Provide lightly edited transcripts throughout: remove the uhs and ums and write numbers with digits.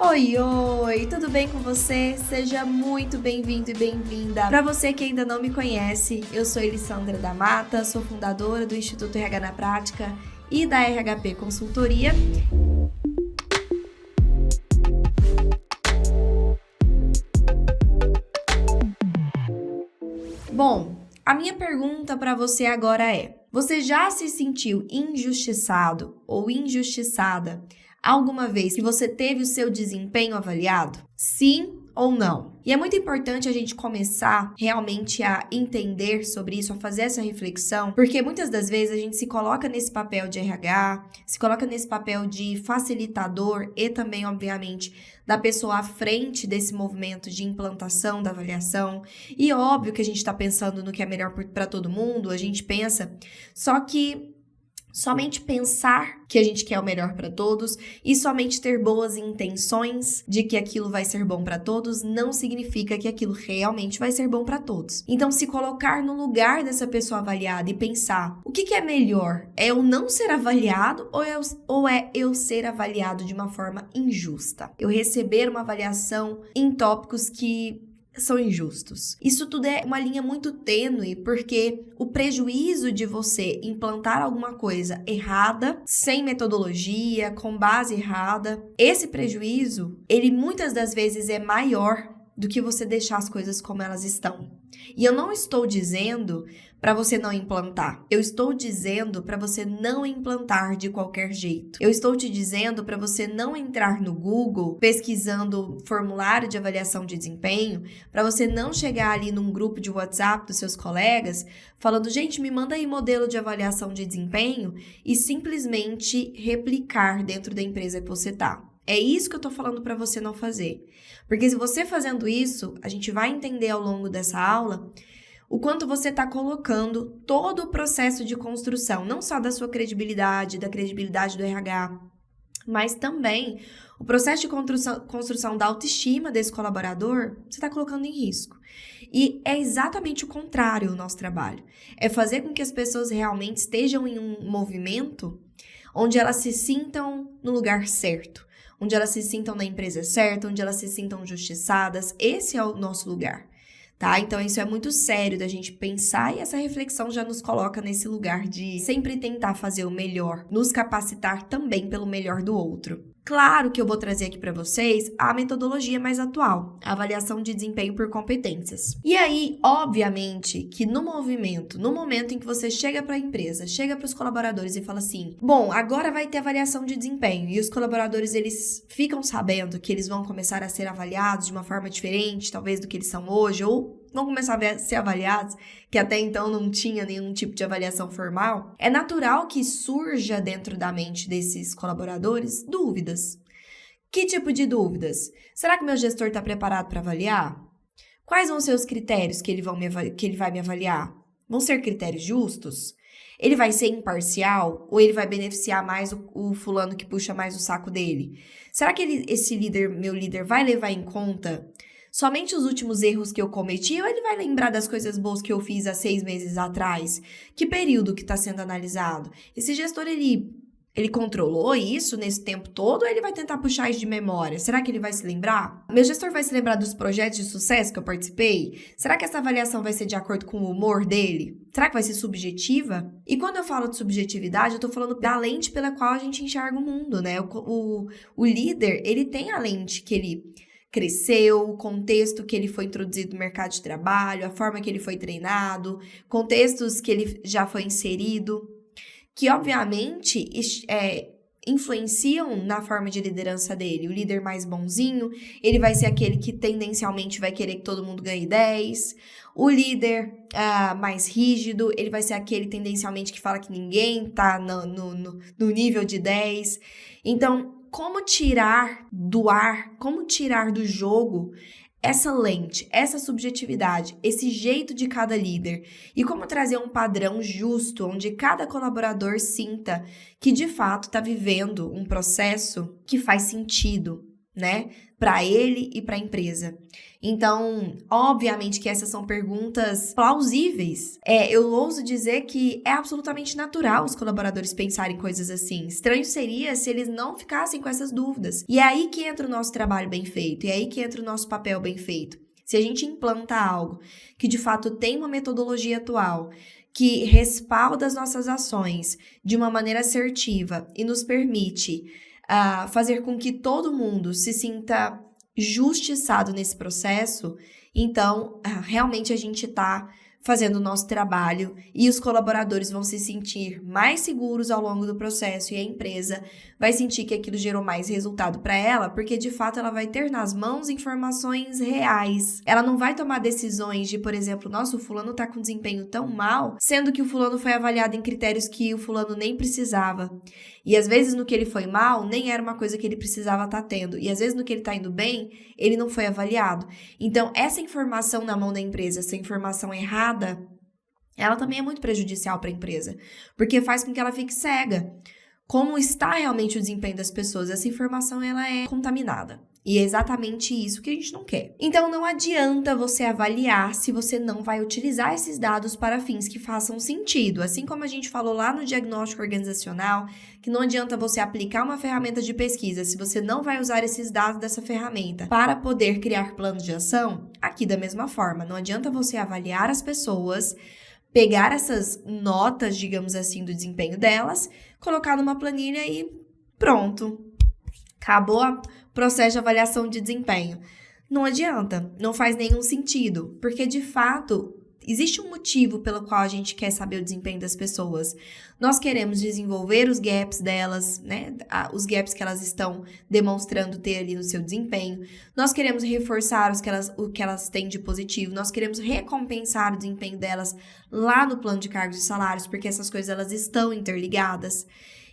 Oi, oi, tudo bem com você? Seja muito bem-vindo e bem-vinda. Para você que ainda não me conhece, eu sou Elissandra da Mata, sou fundadora do Instituto RH na Prática e da RHP Consultoria. Bom, a minha pergunta para você agora é: você já se sentiu injustiçado ou injustiçada alguma vez que você teve o seu desempenho avaliado? Sim ou não? E é muito importante a gente começar realmente a entender sobre isso, a fazer essa reflexão, porque muitas das vezes a gente se coloca nesse papel de RH, se coloca nesse papel de facilitador e também, obviamente, da pessoa à frente desse movimento de implantação da avaliação. E óbvio que a gente está pensando no que é melhor para todo mundo, a gente pensa, só que somente pensar que a gente quer o melhor para todos e somente ter boas intenções de que aquilo vai ser bom para todos não significa que aquilo realmente vai ser bom para todos. Então, se colocar no lugar dessa pessoa avaliada e pensar: o que é melhor? É eu não ser avaliado ou é eu ser avaliado de uma forma injusta? Eu receber uma avaliação em tópicos que são injustos. Isso tudo é uma linha muito tênue, porque o prejuízo de você implantar alguma coisa errada, sem metodologia, com base errada, esse prejuízo, ele muitas das vezes é maior do que você deixar as coisas como elas estão. E eu não estou dizendo para você não implantar. Eu estou dizendo para você não implantar de qualquer jeito. Eu estou te dizendo para você não entrar no Google pesquisando formulário de avaliação de desempenho, para você não chegar ali num grupo de WhatsApp dos seus colegas falando: gente, me manda aí modelo de avaliação de desempenho, e simplesmente replicar dentro da empresa que você está. É isso que eu tô falando para você não fazer. Porque se você fazendo isso, a gente vai entender ao longo dessa aula o quanto você está colocando todo o processo de construção, não só da sua credibilidade, da credibilidade do RH, mas também o processo de construção da autoestima desse colaborador, você está colocando em risco. E é exatamente o contrário o nosso trabalho. É fazer com que as pessoas realmente estejam em um movimento onde elas se sintam no lugar certo, onde elas se sintam na empresa certa, onde elas se sintam justiçadas. Esse é o nosso lugar, tá? Então, isso é muito sério da gente pensar, e essa reflexão já nos coloca nesse lugar de sempre tentar fazer o melhor, nos capacitar também pelo melhor do outro. Claro que eu vou trazer aqui para vocês a metodologia mais atual, a avaliação de desempenho por competências. E aí, obviamente, que no momento em que você chega para a empresa, chega para os colaboradores e fala assim: bom, agora vai ter avaliação de desempenho, e os colaboradores, eles ficam sabendo que eles vão começar a ser avaliados de uma forma diferente, talvez do que eles são hoje, ou vão começar a ser avaliados, que até então não tinha nenhum tipo de avaliação formal, é natural que surja dentro da mente desses colaboradores dúvidas. Que tipo de dúvidas? Será que meu gestor está preparado para avaliar? Quais vão ser os critérios que ele vai me avaliar? Vão ser critérios justos? Ele vai ser imparcial ou ele vai beneficiar mais o fulano que puxa mais o saco dele? Será que meu líder, vai levar em conta somente os últimos erros que eu cometi, ou ele vai lembrar das coisas boas que eu fiz há 6 meses atrás? Que período que está sendo analisado? Esse gestor, ele controlou isso nesse tempo todo, ou ele vai tentar puxar isso de memória? Será que ele vai se lembrar? Meu gestor vai se lembrar dos projetos de sucesso que eu participei? Será que essa avaliação vai ser de acordo com o humor dele? Será que vai ser subjetiva? E quando eu falo de subjetividade, eu tô falando da lente pela qual a gente enxerga o mundo, né? O líder, ele tem a lente que ele cresceu, o contexto que ele foi introduzido no mercado de trabalho, a forma que ele foi treinado, contextos que ele já foi inserido, que obviamente influenciam na forma de liderança dele. O líder mais bonzinho, ele vai ser aquele que tendencialmente vai querer que todo mundo ganhe 10. O líder mais rígido, ele vai ser aquele tendencialmente que fala que ninguém tá no nível de 10. Então, como tirar do ar, como tirar do jogo essa lente, essa subjetividade, esse jeito de cada líder, e como trazer um padrão justo, onde cada colaborador sinta que de fato está vivendo um processo que faz sentido, né? Para ele e para a empresa. Então, obviamente que essas são perguntas plausíveis. Eu ouso dizer que é absolutamente natural os colaboradores pensarem coisas assim. Estranho seria se eles não ficassem com essas dúvidas. E é aí que entra o nosso trabalho bem feito, e é aí que entra o nosso papel bem feito. Se a gente implanta algo que de fato tem uma metodologia atual, que respalda as nossas ações de uma maneira assertiva e nos permite fazer com que todo mundo se sinta justiçado nesse processo, então realmente a gente está fazendo o nosso trabalho e os colaboradores vão se sentir mais seguros ao longo do processo e a empresa vai sentir que aquilo gerou mais resultado para ela, porque de fato ela vai ter nas mãos informações reais. Ela não vai tomar decisões de, por exemplo, nossa, o fulano está com desempenho tão mal, sendo que o fulano foi avaliado em critérios que o fulano nem precisava. E às vezes no que ele foi mal, nem era uma coisa que ele precisava estar tendo. E às vezes no que ele está indo bem, ele não foi avaliado. Então, essa informação na mão da empresa, essa informação errada, ela também é muito prejudicial para a empresa. Porque faz com que ela fique cega. Como está realmente o desempenho das pessoas? Essa informação, ela é contaminada. E é exatamente isso que a gente não quer. Então, não adianta você avaliar se você não vai utilizar esses dados para fins que façam sentido. Assim como a gente falou lá no diagnóstico organizacional, que não adianta você aplicar uma ferramenta de pesquisa se você não vai usar esses dados dessa ferramenta para poder criar planos de ação, aqui da mesma forma. Não adianta você avaliar as pessoas, pegar essas notas, digamos assim, do desempenho delas, colocar numa planilha e pronto. Acabou o processo de avaliação de desempenho. Não adianta, não faz nenhum sentido, porque de fato existe um motivo pelo qual a gente quer saber o desempenho das pessoas. Nós queremos desenvolver os gaps delas, né? Os gaps que elas estão demonstrando ter ali no seu desempenho. Nós queremos reforçar o que elas têm de positivo. Nós queremos recompensar o desempenho delas lá no plano de cargos e salários, porque essas coisas elas estão interligadas.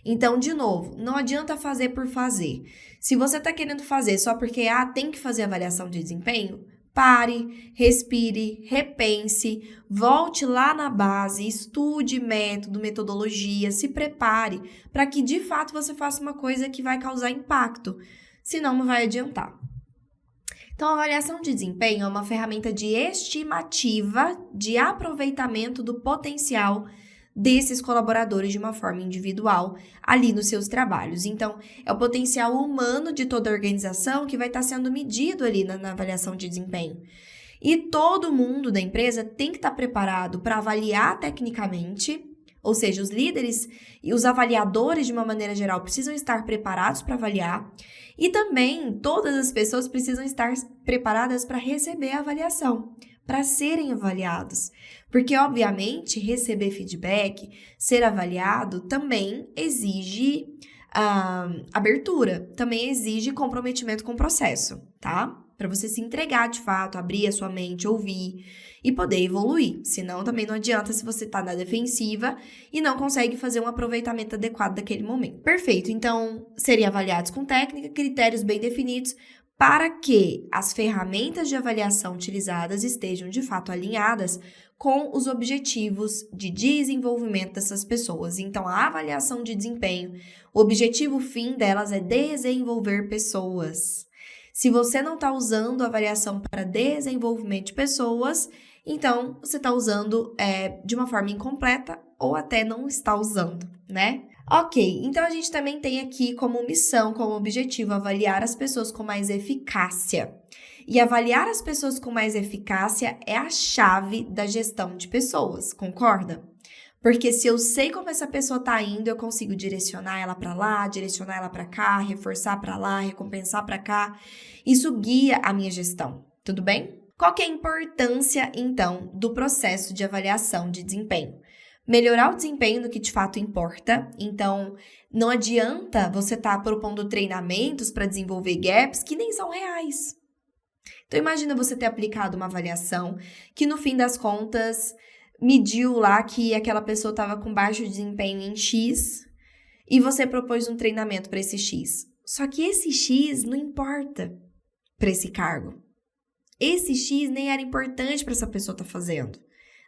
Então, de novo, não adianta fazer por fazer. Se você está querendo fazer só porque tem que fazer avaliação de desempenho, pare, respire, repense, volte lá na base, estude método, metodologia, se prepare para que de fato você faça uma coisa que vai causar impacto, senão não vai adiantar. Então, a avaliação de desempenho é uma ferramenta de estimativa de aproveitamento do potencial desses colaboradores de uma forma individual ali nos seus trabalhos. Então, é o potencial humano de toda a organização que vai estar sendo medido ali na avaliação de desempenho. E todo mundo da empresa tem que estar preparado para avaliar tecnicamente, ou seja, os líderes e os avaliadores, de uma maneira geral, precisam estar preparados para avaliar. E também todas as pessoas precisam estar preparadas para receber a avaliação, para serem avaliados. Porque, obviamente, receber feedback, ser avaliado, também exige abertura, também exige comprometimento com o processo, tá? Para você se entregar de fato, abrir a sua mente, ouvir e poder evoluir. Senão, também não adianta se você está na defensiva e não consegue fazer um aproveitamento adequado daquele momento. Perfeito, então, serem avaliados com técnica, critérios bem definidos, para que as ferramentas de avaliação utilizadas estejam, de fato, alinhadas com os objetivos de desenvolvimento dessas pessoas. Então, a avaliação de desempenho, o objetivo fim delas é desenvolver pessoas. Se você não está usando a avaliação para desenvolvimento de pessoas, então você está usando de uma forma incompleta ou até não está usando, né? Ok, então a gente também tem aqui como missão, como objetivo, avaliar as pessoas com mais eficácia. E avaliar as pessoas com mais eficácia é a chave da gestão de pessoas, concorda? Porque se eu sei como essa pessoa está indo, eu consigo direcionar ela para lá, direcionar ela para cá, reforçar para lá, recompensar para cá. Isso guia a minha gestão, tudo bem? Qual que é a importância, então, do processo de avaliação de desempenho? Melhorar o desempenho no que de fato importa. Então, não adianta você estar propondo treinamentos para desenvolver gaps que nem são reais. Então, imagina você ter aplicado uma avaliação que, no fim das contas, mediu lá que aquela pessoa estava com baixo desempenho em X e você propôs um treinamento para esse X. Só que esse X não importa para esse cargo. Esse X nem era importante para essa pessoa estar fazendo.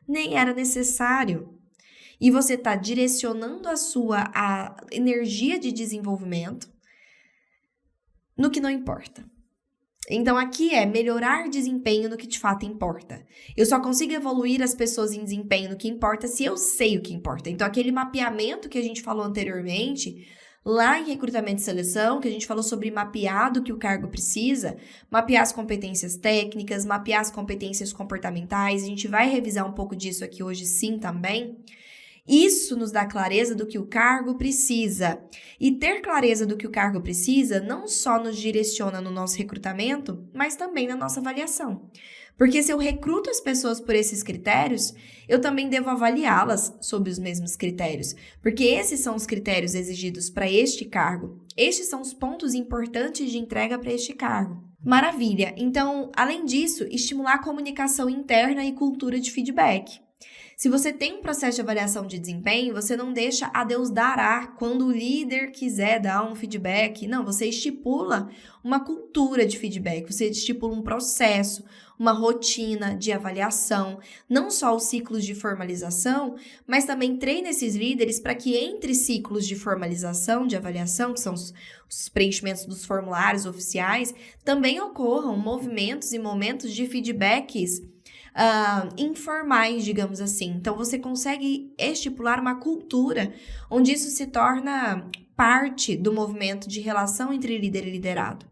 Nem era necessário. E você está direcionando a energia de desenvolvimento no que não importa. Então, aqui é melhorar desempenho no que de fato importa. Eu só consigo evoluir as pessoas em desempenho no que importa se eu sei o que importa. Então, aquele mapeamento que a gente falou anteriormente, lá em recrutamento e seleção, que a gente falou sobre mapear do que o cargo precisa, mapear as competências técnicas, mapear as competências comportamentais, a gente vai revisar um pouco disso aqui hoje sim também. Isso nos dá clareza do que o cargo precisa. E ter clareza do que o cargo precisa não só nos direciona no nosso recrutamento, mas também na nossa avaliação. Porque se eu recruto as pessoas por esses critérios, eu também devo avaliá-las sob os mesmos critérios. Porque esses são os critérios exigidos para este cargo. Estes são os pontos importantes de entrega para este cargo. Maravilha! Então, além disso, estimular a comunicação interna e cultura de feedback. Se você tem um processo de avaliação de desempenho, você não deixa a Deus dará quando o líder quiser dar um feedback. Não, você estipula uma cultura de feedback, você estipula um processo, uma rotina de avaliação, não só os ciclos de formalização, mas também treina esses líderes para que entre ciclos de formalização, de avaliação, que são os preenchimentos dos formulários oficiais, também ocorram movimentos e momentos de feedbacks informais, digamos assim. Então, você consegue estipular uma cultura onde isso se torna parte do movimento de relação entre líder e liderado.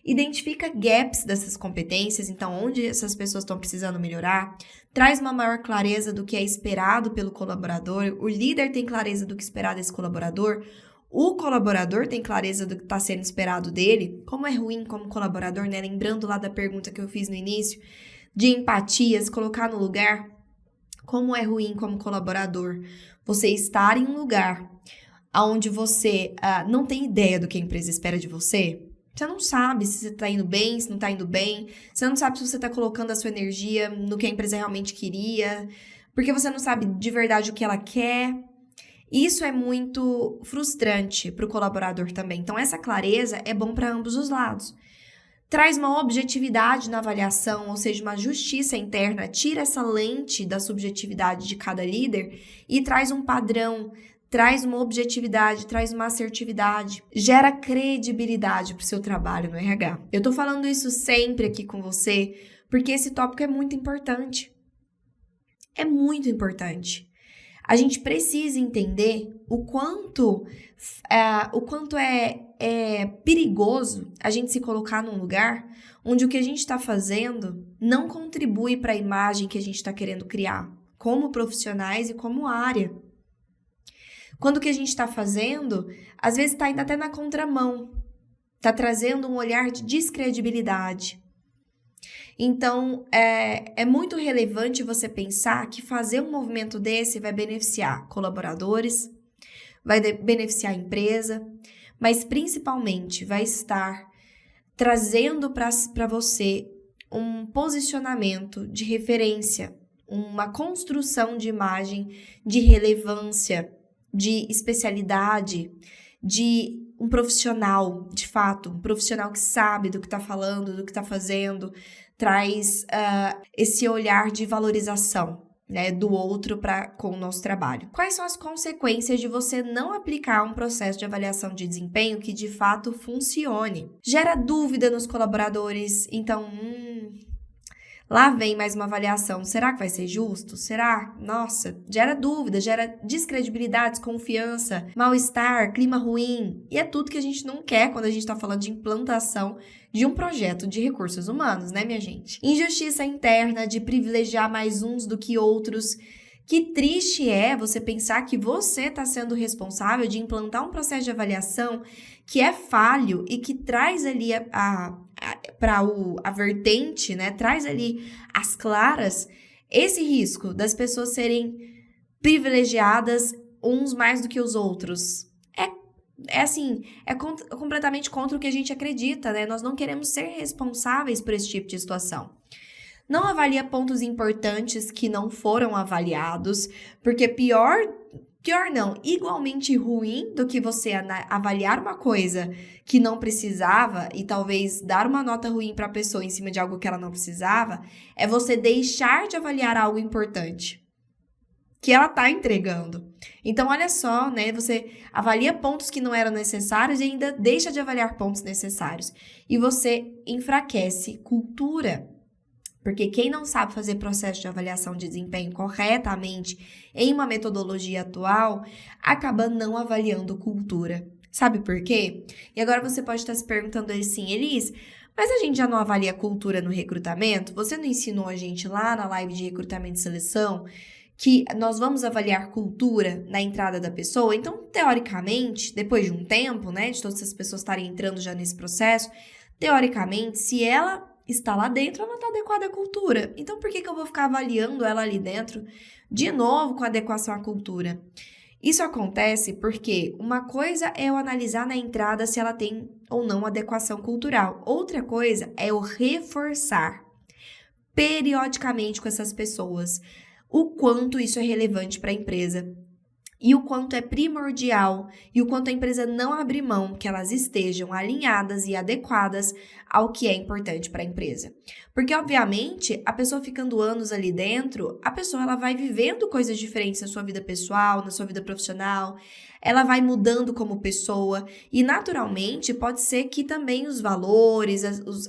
Identifica gaps dessas competências, então, onde essas pessoas estão precisando melhorar. Traz uma maior clareza do que é esperado pelo colaborador. O líder tem clareza do que é esperado desse colaborador. O colaborador tem clareza do que está sendo esperado dele. Como é ruim como colaborador, né? Lembrando lá da pergunta que eu fiz no início, de empatia, se colocar no lugar. Como é ruim como colaborador você estar em um lugar onde você não tem ideia do que a empresa espera de você. Você não sabe se você está indo bem, se não está indo bem. Você não sabe se você está colocando a sua energia no que a empresa realmente queria. Porque você não sabe de verdade o que ela quer. Isso é muito frustrante para o colaborador também. Então, essa clareza é bom para ambos os lados. Traz uma objetividade na avaliação, ou seja, uma justiça interna, tira essa lente da subjetividade de cada líder e traz um padrão, traz uma objetividade, traz uma assertividade, gera credibilidade para o seu trabalho no RH. Eu tô falando isso sempre aqui com você, porque esse tópico é muito importante. É muito importante. A gente precisa entender o quanto é perigoso a gente se colocar num lugar onde o que a gente está fazendo não contribui para a imagem que a gente está querendo criar, como profissionais e como área. Quando o que a gente está fazendo, às vezes está indo até na contramão, está trazendo um olhar de descredibilidade. Então, é muito relevante você pensar que fazer um movimento desse vai beneficiar colaboradores, vai beneficiar a empresa, mas principalmente vai estar trazendo para você um posicionamento de referência, uma construção de imagem, de relevância, de especialidade, de um profissional, de fato, um profissional que sabe do que está falando, do que está fazendo, traz esse olhar de valorização, né, do outro com o nosso trabalho. Quais são as consequências de você não aplicar um processo de avaliação de desempenho que de fato funcione? Gera dúvida nos colaboradores, então, lá vem mais uma avaliação, será que vai ser justo? Será? Nossa, gera dúvida, gera descredibilidade, desconfiança, mal-estar, clima ruim, e é tudo que a gente não quer quando a gente está falando de implantação de um projeto de recursos humanos, né, minha gente? Injustiça interna de privilegiar mais uns do que outros. Que triste é você pensar que você está sendo responsável de implantar um processo de avaliação que é falho e que traz ali a vertente, né? Traz ali as claras esse risco das pessoas serem privilegiadas uns mais do que os outros. É completamente contra o que a gente acredita, né? Nós não queremos ser responsáveis por esse tipo de situação. Não avalia pontos importantes que não foram avaliados, porque pior não, igualmente ruim do que você avaliar uma coisa que não precisava e talvez dar uma nota ruim para a pessoa em cima de algo que ela não precisava, é você deixar de avaliar algo importante, que ela está entregando. Então, olha só, né? Você avalia pontos que não eram necessários e ainda deixa de avaliar pontos necessários. E você enfraquece cultura. Porque quem não sabe fazer processo de avaliação de desempenho corretamente em uma metodologia atual, acaba não avaliando cultura. Sabe por quê? E agora você pode estar se perguntando assim, Elis, mas a gente já não avalia cultura no recrutamento? Você não ensinou a gente lá na live de recrutamento e seleção que nós vamos avaliar cultura na entrada da pessoa? Então, teoricamente, depois de um tempo, né, de todas essas pessoas estarem entrando já nesse processo, teoricamente, se ela está lá dentro, ela está adequada à cultura. Então, por que eu vou ficar avaliando ela ali dentro de novo com adequação à cultura? Isso acontece porque uma coisa é eu analisar na entrada se ela tem ou não adequação cultural. Outra coisa é eu reforçar periodicamente com essas pessoas o quanto isso é relevante para a empresa e o quanto é primordial e o quanto a empresa não abre mão que elas estejam alinhadas e adequadas ao que é importante para a empresa. Porque, obviamente, a pessoa ficando anos ali dentro, a pessoa ela vai vivendo coisas diferentes na sua vida pessoal, na sua vida profissional, ela vai mudando como pessoa e, naturalmente, pode ser que também os valores,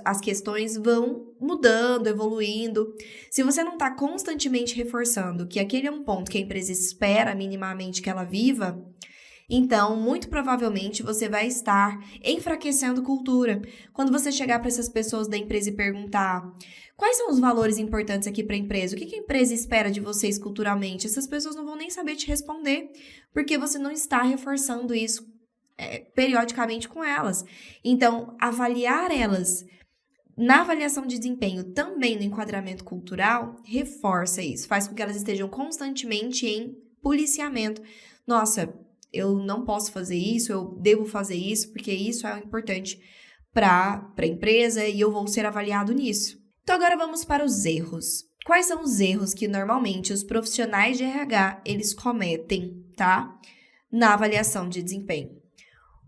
as questões vão mudando, evoluindo. Se você não está constantemente reforçando que aquele é um ponto que a empresa espera minimamente que ela viva, então, muito provavelmente, você vai estar enfraquecendo cultura. Quando você chegar para essas pessoas da empresa e perguntar quais são os valores importantes aqui para a empresa, o que a empresa espera de vocês culturalmente, essas pessoas não vão nem saber te responder, porque você não está reforçando isso periodicamente com elas. Então, avaliar elas na avaliação de desempenho, também no enquadramento cultural, reforça isso, faz com que elas estejam constantemente em policiamento. Nossa, eu não posso fazer isso, eu devo fazer isso, porque isso é importante para a empresa e eu vou ser avaliado nisso. Então, agora vamos para os erros. Quais são os erros que normalmente os profissionais de RH eles cometem, tá? Na avaliação de desempenho?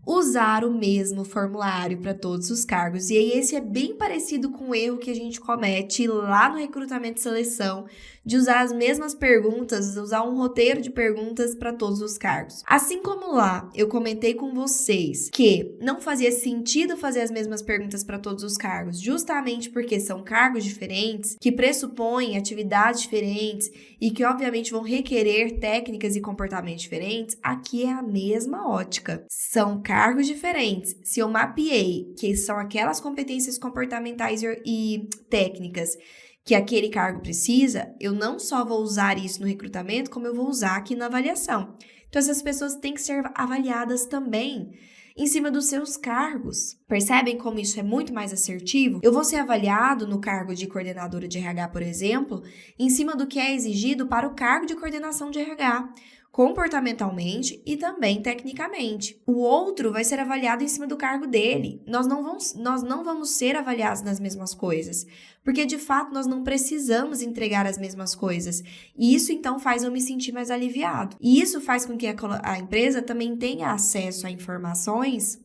Usar o mesmo formulário para todos os cargos. E aí, esse é bem parecido com o erro que a gente comete lá no recrutamento e seleção, de usar as mesmas perguntas, usar um roteiro de perguntas para todos os cargos. Assim como lá eu comentei com vocês que não fazia sentido fazer as mesmas perguntas para todos os cargos, justamente porque são cargos diferentes, que pressupõem atividades diferentes e que obviamente vão requerer técnicas e comportamentos diferentes, aqui é a mesma ótica. São cargos diferentes. Se eu mapeei que são aquelas competências comportamentais e técnicas que aquele cargo precisa, eu não só vou usar isso no recrutamento, como eu vou usar aqui na avaliação. Então, essas pessoas têm que ser avaliadas também em cima dos seus cargos. Percebem como isso é muito mais assertivo? Eu vou ser avaliado no cargo de coordenadora de RH, por exemplo, em cima do que é exigido para o cargo de coordenação de RH, comportamentalmente e também tecnicamente. O outro vai ser avaliado em cima do cargo dele. Nós não vamos ser avaliados nas mesmas coisas, porque de fato nós não precisamos entregar as mesmas coisas. E isso então faz eu me sentir mais aliviado. E isso faz com que a empresa também tenha acesso a informações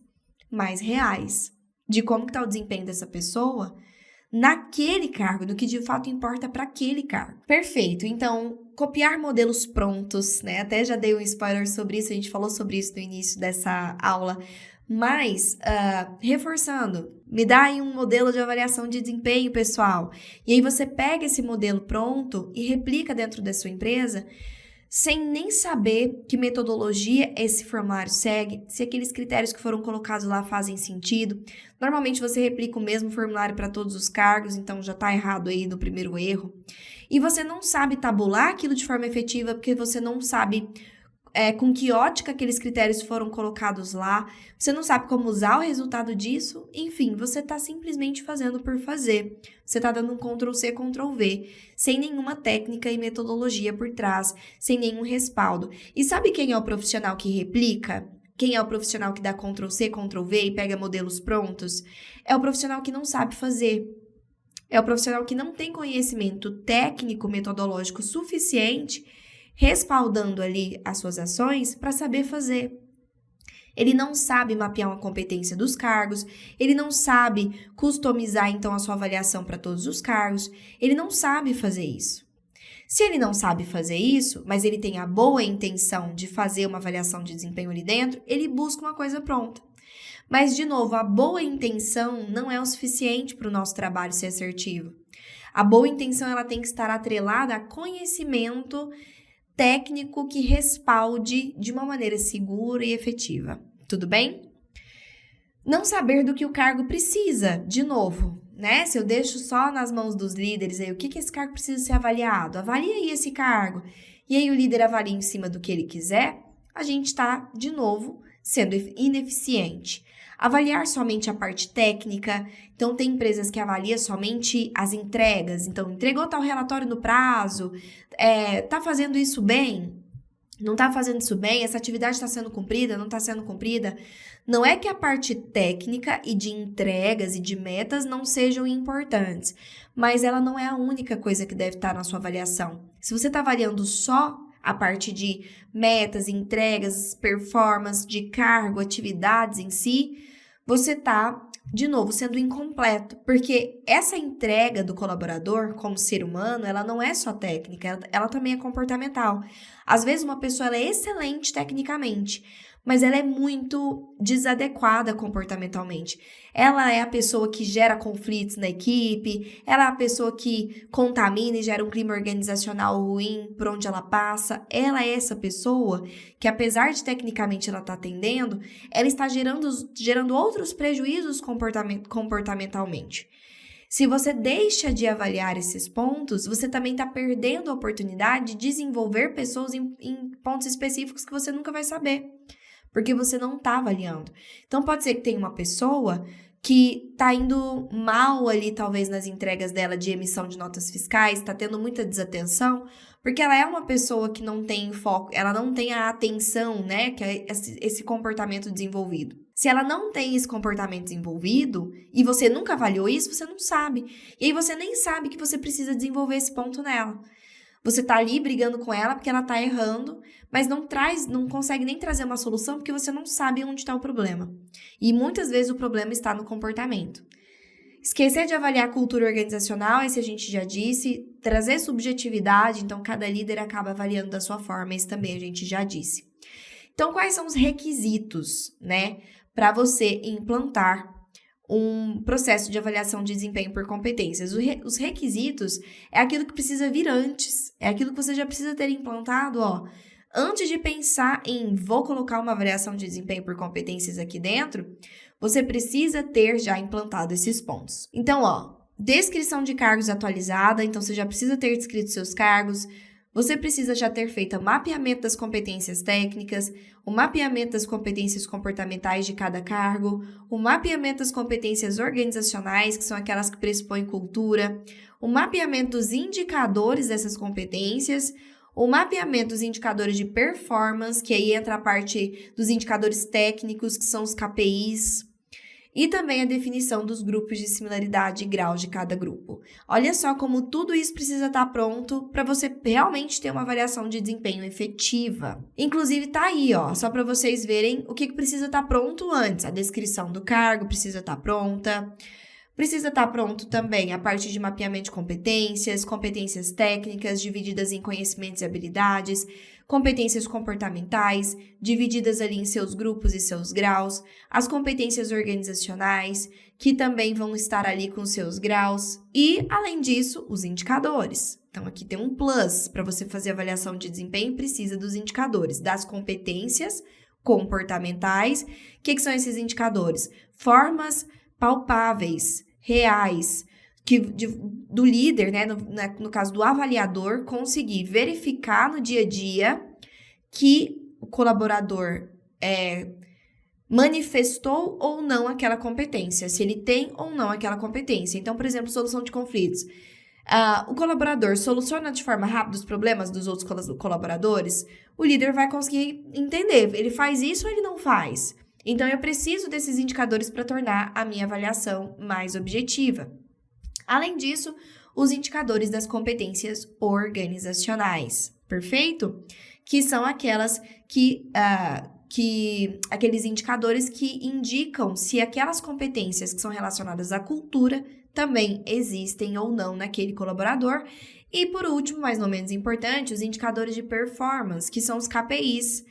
mais reais de como está o desempenho dessa pessoa naquele cargo, no que de fato importa para aquele cargo. Perfeito, então copiar modelos prontos, né? Até já dei um spoiler sobre isso, a gente falou sobre isso no início dessa aula, mas reforçando, me dá aí um modelo de avaliação de desempenho, pessoal, e aí você pega esse modelo pronto e replica dentro da sua empresa, sem nem saber que metodologia esse formulário segue, se aqueles critérios que foram colocados lá fazem sentido. Normalmente você replica o mesmo formulário para todos os cargos, então já está errado aí no primeiro erro. E você não sabe tabular aquilo de forma efetiva, porque você não sabe com que ótica aqueles critérios foram colocados lá, você não sabe como usar o resultado disso, enfim, você está simplesmente fazendo por fazer. Você está dando um Ctrl+C, Ctrl+V, sem nenhuma técnica e metodologia por trás, sem nenhum respaldo. E sabe quem é o profissional que replica? Quem é o profissional que dá Ctrl+C, Ctrl+V e pega modelos prontos? É o profissional que não sabe fazer. É o profissional que não tem conhecimento técnico, metodológico suficiente, respaldando ali as suas ações para saber fazer. Ele não sabe mapear uma competência dos cargos, ele não sabe customizar então a sua avaliação para todos os cargos, ele não sabe fazer isso. Se ele não sabe fazer isso, mas ele tem a boa intenção de fazer uma avaliação de desempenho ali dentro, ele busca uma coisa pronta. Mas, de novo, a boa intenção não é o suficiente para o nosso trabalho ser assertivo. A boa intenção ela tem que estar atrelada a conhecimento técnico que respalde de uma maneira segura e efetiva. Tudo bem? Não saber do que o cargo precisa, de novo, né? Se eu deixo só nas mãos dos líderes aí, o que esse cargo precisa ser avaliado? Avalia aí esse cargo. E aí o líder avalia em cima do que ele quiser, a gente está, de novo, sendo ineficiente. Avaliar somente a parte técnica, então tem empresas que avaliam somente as entregas, então entregou tal relatório no prazo, tá fazendo isso bem, não tá fazendo isso bem, essa atividade está sendo cumprida, não está sendo cumprida. Não é que a parte técnica e de entregas e de metas não sejam importantes, mas ela não é a única coisa que deve estar na sua avaliação. Se você está avaliando só a parte de metas, entregas, performance, de cargo, atividades em si, você está, de novo, sendo incompleto. Porque essa entrega do colaborador como ser humano, ela não é só técnica, ela também é comportamental. Às vezes uma pessoa ela é excelente tecnicamente, mas ela é muito desadequada comportamentalmente. Ela é a pessoa que gera conflitos na equipe, ela é a pessoa que contamina e gera um clima organizacional ruim por onde ela passa. Ela é essa pessoa que, apesar de tecnicamente ela estar atendendo, ela está gerando outros prejuízos comportamentalmente. Se você deixa de avaliar esses pontos, você também está perdendo a oportunidade de desenvolver pessoas em pontos específicos que você nunca vai saber, porque você não está avaliando. Então, pode ser que tenha uma pessoa que está indo mal ali, talvez, nas entregas dela de emissão de notas fiscais, está tendo muita desatenção, porque ela é uma pessoa que não tem foco, ela não tem a atenção, né, que é esse comportamento desenvolvido. Se ela não tem esse comportamento desenvolvido e você nunca avaliou isso, você não sabe. E aí você nem sabe que você precisa desenvolver esse ponto nela. Você tá ali brigando com ela porque ela tá errando, mas não consegue nem trazer uma solução porque você não sabe onde está o problema. E muitas vezes o problema está no comportamento. Esquecer de avaliar a cultura organizacional, esse a gente já disse. Trazer subjetividade, então cada líder acaba avaliando da sua forma, esse também a gente já disse. Então, quais são os requisitos, né, para você implantar um processo de avaliação de desempenho por competências? Os requisitos é aquilo que precisa vir antes, é aquilo que você já precisa ter implantado, antes de pensar em vou colocar uma avaliação de desempenho por competências aqui dentro, você precisa ter já implantado esses pontos. Então, descrição de cargos atualizada, então você já precisa ter descrito seus cargos. Você precisa já ter feito o mapeamento das competências técnicas, o mapeamento das competências comportamentais de cada cargo, o mapeamento das competências organizacionais, que são aquelas que pressupõem cultura, o mapeamento dos indicadores dessas competências, o mapeamento dos indicadores de performance, que aí entra a parte dos indicadores técnicos, que são os KPIs, e também a definição dos grupos de similaridade e graus de cada grupo. Olha só como tudo isso precisa estar pronto para você realmente ter uma avaliação de desempenho efetiva. Inclusive tá aí, só para vocês verem o que precisa estar pronto antes. A descrição do cargo precisa estar pronta. Precisa estar pronto também a parte de mapeamento de competências técnicas divididas em conhecimentos e habilidades, competências comportamentais, divididas ali em seus grupos e seus graus, as competências organizacionais, que também vão estar ali com seus graus, e, além disso, os indicadores. Então, aqui tem um plus para você fazer avaliação de desempenho, precisa dos indicadores, das competências comportamentais. O que são esses indicadores? Formas palpáveis, reais, do líder, né, no caso do avaliador, conseguir verificar no dia a dia que o colaborador manifestou ou não aquela competência, se ele tem ou não aquela competência. Então, por exemplo, solução de conflitos. O colaborador soluciona de forma rápida os problemas dos outros colaboradores, o líder vai conseguir entender, ele faz isso ou ele não faz? Então, eu preciso desses indicadores para tornar a minha avaliação mais objetiva. Além disso, os indicadores das competências organizacionais, perfeito? Que são aquelas aqueles indicadores que indicam se aquelas competências que são relacionadas à cultura também existem ou não naquele colaborador. E por último, mas não menos importante, os indicadores de performance, que são os KPIs,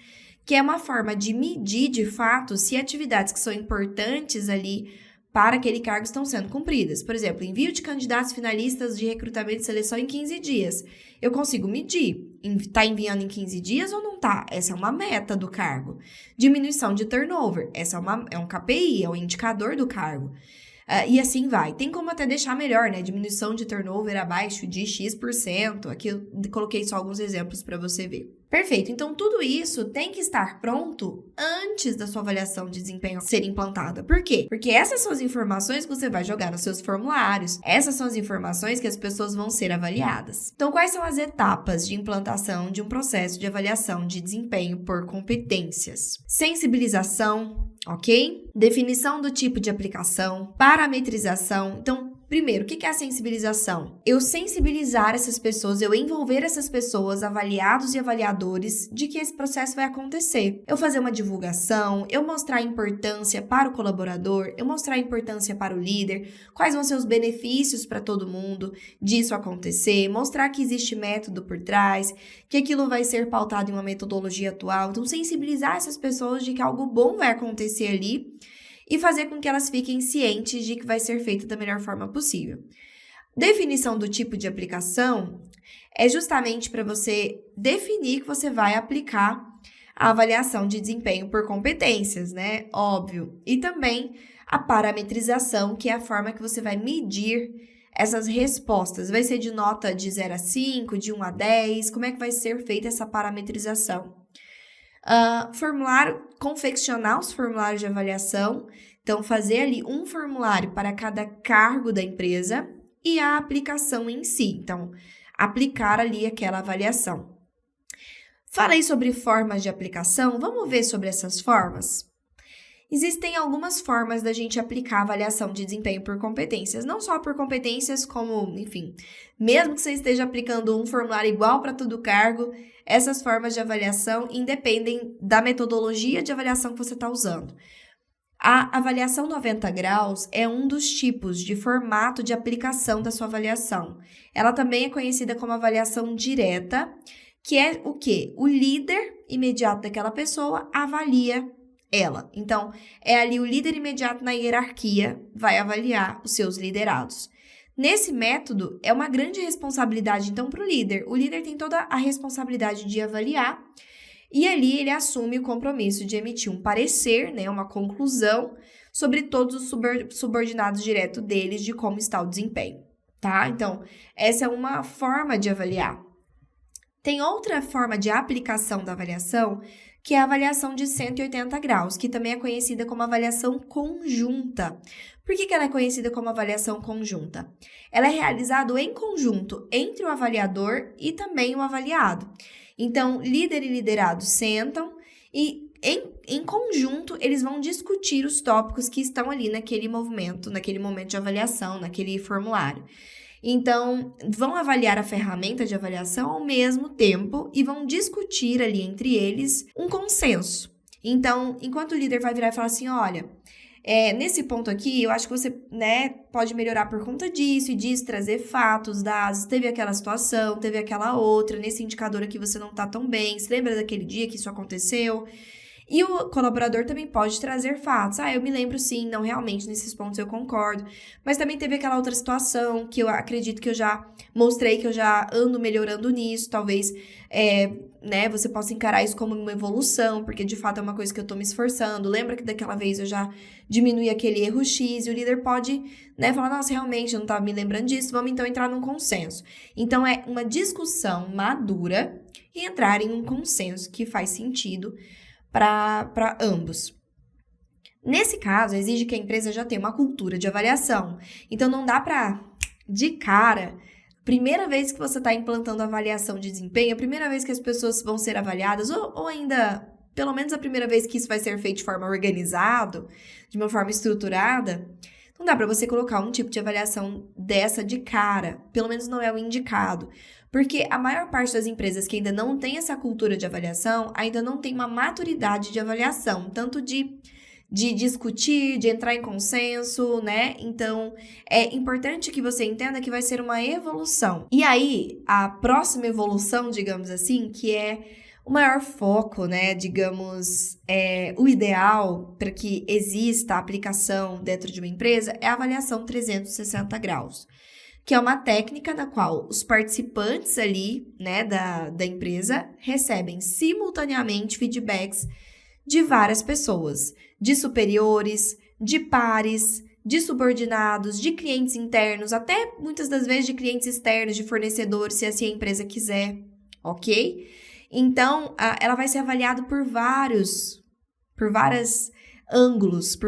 que é uma forma de medir de fato se atividades que são importantes ali para aquele cargo estão sendo cumpridas. Por exemplo, envio de candidatos finalistas de recrutamento e seleção em 15 dias. Eu consigo medir. Está enviando em 15 dias ou não está? Essa é uma meta do cargo. Diminuição de turnover. Essa é um KPI, é um indicador do cargo. E assim vai. Tem como até deixar melhor, né? Diminuição de turnover abaixo de X%. Aqui eu coloquei só alguns exemplos para você ver. Perfeito. Então, tudo isso tem que estar pronto antes da sua avaliação de desempenho ser implantada. Por quê? Porque essas são as informações que você vai jogar nos seus formulários. Essas são as informações que as pessoas vão ser avaliadas. Então, quais são as etapas de implantação de um processo de avaliação de desempenho por competências? Sensibilização, ok? Definição do tipo de aplicação, parametrização. Então, primeiro, o que é a sensibilização? Eu sensibilizar essas pessoas, eu envolver essas pessoas, avaliados e avaliadores, de que esse processo vai acontecer. Eu fazer uma divulgação, eu mostrar a importância para o colaborador, eu mostrar a importância para o líder, quais vão ser os benefícios para todo mundo disso acontecer, mostrar que existe método por trás, que aquilo vai ser pautado em uma metodologia atual. Então, sensibilizar essas pessoas de que algo bom vai acontecer ali, e fazer com que elas fiquem cientes de que vai ser feito da melhor forma possível. Definição do tipo de aplicação é justamente para você definir que você vai aplicar a avaliação de desempenho por competências, né? Óbvio. E também a parametrização, que é a forma que você vai medir essas respostas. Vai ser de nota de 0 a 5, de 1 a 10? Como é que vai ser feita essa parametrização? Confeccionar os formulários de avaliação, então fazer ali um formulário para cada cargo da empresa e a aplicação em si, então aplicar ali aquela avaliação. Falei sobre formas de aplicação, vamos ver sobre essas formas? Existem algumas formas da gente aplicar a avaliação de desempenho por competências, não só por competências como, enfim, mesmo que você esteja aplicando um formulário igual para todo cargo, essas formas de avaliação independem da metodologia de avaliação que você está usando. A avaliação 90 graus é um dos tipos de formato de aplicação da sua avaliação. Ela também é conhecida como avaliação direta, que é o quê? O líder imediato daquela pessoa avalia ela. Então, é ali o líder imediato na hierarquia vai avaliar os seus liderados. Nesse método, é uma grande responsabilidade, então, para o líder. O líder tem toda a responsabilidade de avaliar e ali ele assume o compromisso de emitir um parecer, né, uma conclusão sobre todos os subordinados diretos deles de como está o desempenho, tá? Então, essa é uma forma de avaliar. Tem outra forma de aplicação da avaliação, que é a avaliação de 180 graus, que também é conhecida como avaliação conjunta. Por que ela é conhecida como avaliação conjunta? Ela é realizada em conjunto entre o avaliador e também o avaliado. Então, líder e liderado sentam e, em conjunto, eles vão discutir os tópicos que estão ali naquele momento de avaliação, naquele formulário. Então, vão avaliar a ferramenta de avaliação ao mesmo tempo e vão discutir ali entre eles um consenso. Então, enquanto o líder vai virar e falar assim, olha, nesse ponto aqui, eu acho que você, né, pode melhorar por conta disso e disso, trazer fatos, dados, teve aquela situação, teve aquela outra, nesse indicador aqui você não tá tão bem, se lembra daquele dia que isso aconteceu? E o colaborador também pode trazer fatos. Eu me lembro sim, não, realmente, nesses pontos eu concordo. Mas também teve aquela outra situação que eu acredito que eu já mostrei, que eu já ando melhorando nisso. Talvez, você possa encarar isso como uma evolução, porque de fato é uma coisa que eu tô me esforçando. Lembra que daquela vez eu já diminuí aquele erro X e o líder pode, falar, nossa, realmente, eu não tava me lembrando disso, vamos então entrar num consenso. Então, é uma discussão madura e entrar em um consenso que faz sentido para ambos. Nesse caso, exige que a empresa já tenha uma cultura de avaliação. Então, não dá para, de cara, primeira vez que você está implantando avaliação de desempenho, a primeira vez que as pessoas vão ser avaliadas, ou ainda, pelo menos a primeira vez que isso vai ser feito de forma organizada, de uma forma estruturada, não dá para você colocar um tipo de avaliação dessa de cara. Pelo menos não é o indicado. Porque a maior parte das empresas que ainda não tem essa cultura de avaliação, ainda não tem uma maturidade de avaliação, tanto de de discutir, de entrar em consenso, né? Então, é importante que você entenda que vai ser uma evolução. E aí, a próxima evolução, digamos assim, que é o maior foco, né? Digamos, o ideal para que exista a aplicação dentro de uma empresa é a avaliação 360 graus, que é uma técnica na qual os participantes ali, né, da empresa recebem simultaneamente feedbacks de várias pessoas, de superiores, de pares, de subordinados, de clientes internos, até muitas das vezes de clientes externos, de fornecedores, se assim a empresa quiser, ok? Então, ela vai ser avaliada por vários ângulos.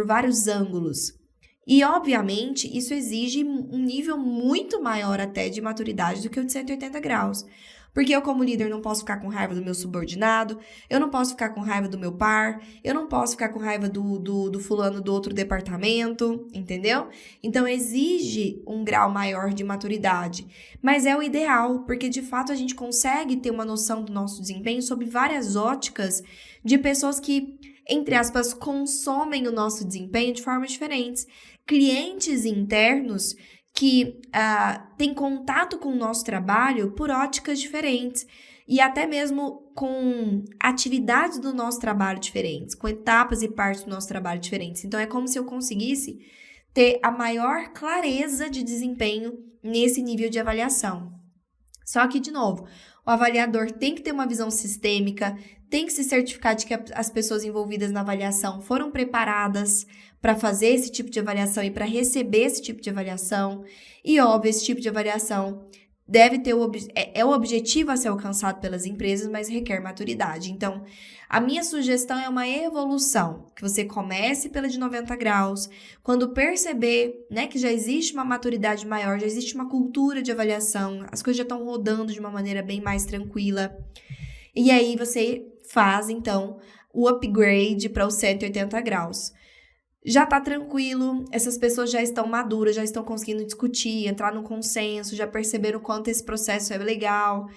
E, obviamente, isso exige um nível muito maior até de maturidade do que o de 180 graus. Porque eu, como líder, não posso ficar com raiva do meu subordinado, eu não posso ficar com raiva do meu par, eu não posso ficar com raiva do fulano do outro departamento, entendeu? Então, exige um grau maior de maturidade. Mas é o ideal, porque, de fato, a gente consegue ter uma noção do nosso desempenho sob várias óticas de pessoas que, entre aspas, consomem o nosso desempenho de formas diferentes. Clientes internos que têm contato com o nosso trabalho por óticas diferentes e até mesmo com atividades do nosso trabalho diferentes, com etapas e partes do nosso trabalho diferentes. Então, é como se eu conseguisse ter a maior clareza de desempenho nesse nível de avaliação. Só que, de novo, o avaliador tem que ter uma visão sistêmica, tem que se certificar de que as pessoas envolvidas na avaliação foram preparadas para fazer esse tipo de avaliação e para receber esse tipo de avaliação. E, óbvio, esse tipo de avaliação deve ter o objetivo a ser alcançado pelas empresas, mas requer maturidade. Então, a minha sugestão é uma evolução, que você comece pela de 90 graus, quando perceber, né, que já existe uma maturidade maior, já existe uma cultura de avaliação, as coisas já estão rodando de uma maneira bem mais tranquila. E aí você faz, então, o upgrade para os 180 graus. Já tá tranquilo, essas pessoas já estão maduras, já estão conseguindo discutir, entrar no consenso, já perceberam o quanto esse processo é legal,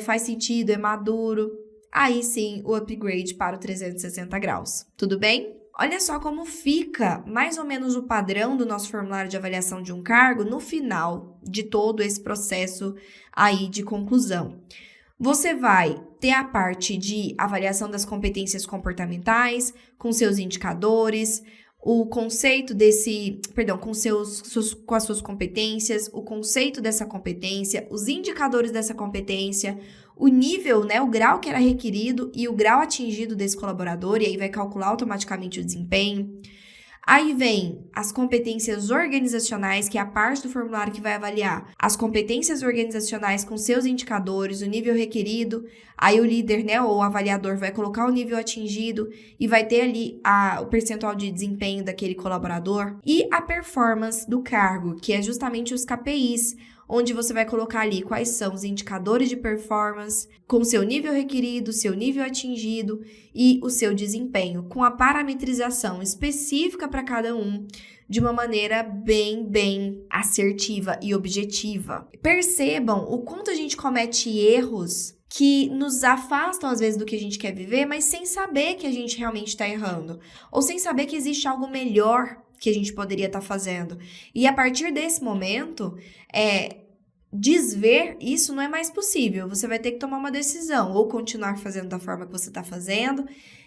faz sentido, é maduro. Aí sim, o upgrade para o 360 graus. Tudo bem? Olha só como fica mais ou menos o padrão do nosso formulário de avaliação de um cargo no final de todo esse processo aí de conclusão. Você vai ter a parte de avaliação das competências comportamentais, com seus indicadores, o conceito com as suas competências, o conceito dessa competência, os indicadores dessa competência, o nível, né, o grau que era requerido e o grau atingido desse colaborador, e aí vai calcular automaticamente o desempenho. Aí vem as competências organizacionais, que é a parte do formulário que vai avaliar as competências organizacionais com seus indicadores, o nível requerido. Aí o líder, né, ou o avaliador vai colocar o nível atingido e vai ter ali o percentual de desempenho daquele colaborador. E a performance do cargo, que é justamente os KPIs, onde você vai colocar ali quais são os indicadores de performance, com o seu nível requerido, seu nível atingido e o seu desempenho, com a parametrização específica para cada um, de uma maneira bem assertiva e objetiva. Percebam o quanto a gente comete erros que nos afastam, às vezes, do que a gente quer viver, mas sem saber que a gente realmente está errando, ou sem saber que existe algo melhor que a gente poderia estar fazendo. E a partir desse momento, desver isso não é mais possível. Você vai ter que tomar uma decisão, ou continuar fazendo da forma que você está fazendo,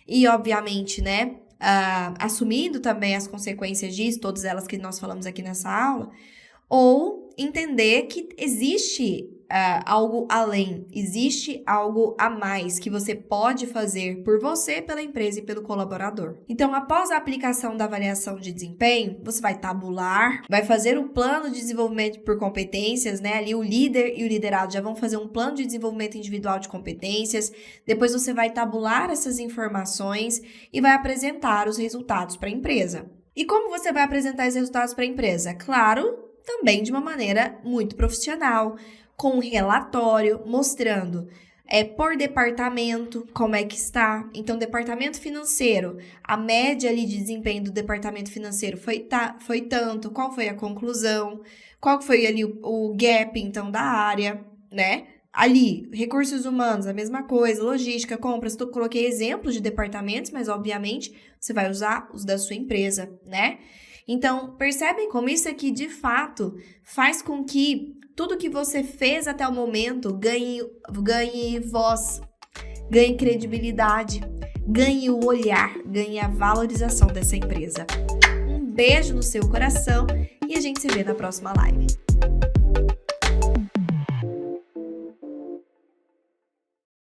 e obviamente, né, assumindo também as consequências disso, todas elas que nós falamos aqui nessa aula, ou entender que existe algo além, existe algo a mais que você pode fazer por você, pela empresa e pelo colaborador. Então, após a aplicação da avaliação de desempenho, você vai tabular, vai fazer um plano de desenvolvimento por competências, né? Ali o líder e o liderado já vão fazer um plano de desenvolvimento individual de competências, depois você vai tabular essas informações e vai apresentar os resultados para a empresa. E como você vai apresentar esses resultados para a empresa? Claro, também de uma maneira muito profissional, com um relatório mostrando por departamento como é que está. Então, departamento financeiro, a média ali de desempenho do departamento financeiro foi tanto, qual foi a conclusão, qual foi ali o gap, então, da área, né? Ali, recursos humanos, a mesma coisa, logística, compras, coloquei exemplos de departamentos, mas obviamente você vai usar os da sua empresa, né? Então, percebem como isso aqui de fato faz com que tudo que você fez até o momento ganhe voz, ganhe credibilidade, ganhe o olhar, ganhe a valorização dessa empresa. Um beijo no seu coração e a gente se vê na próxima live.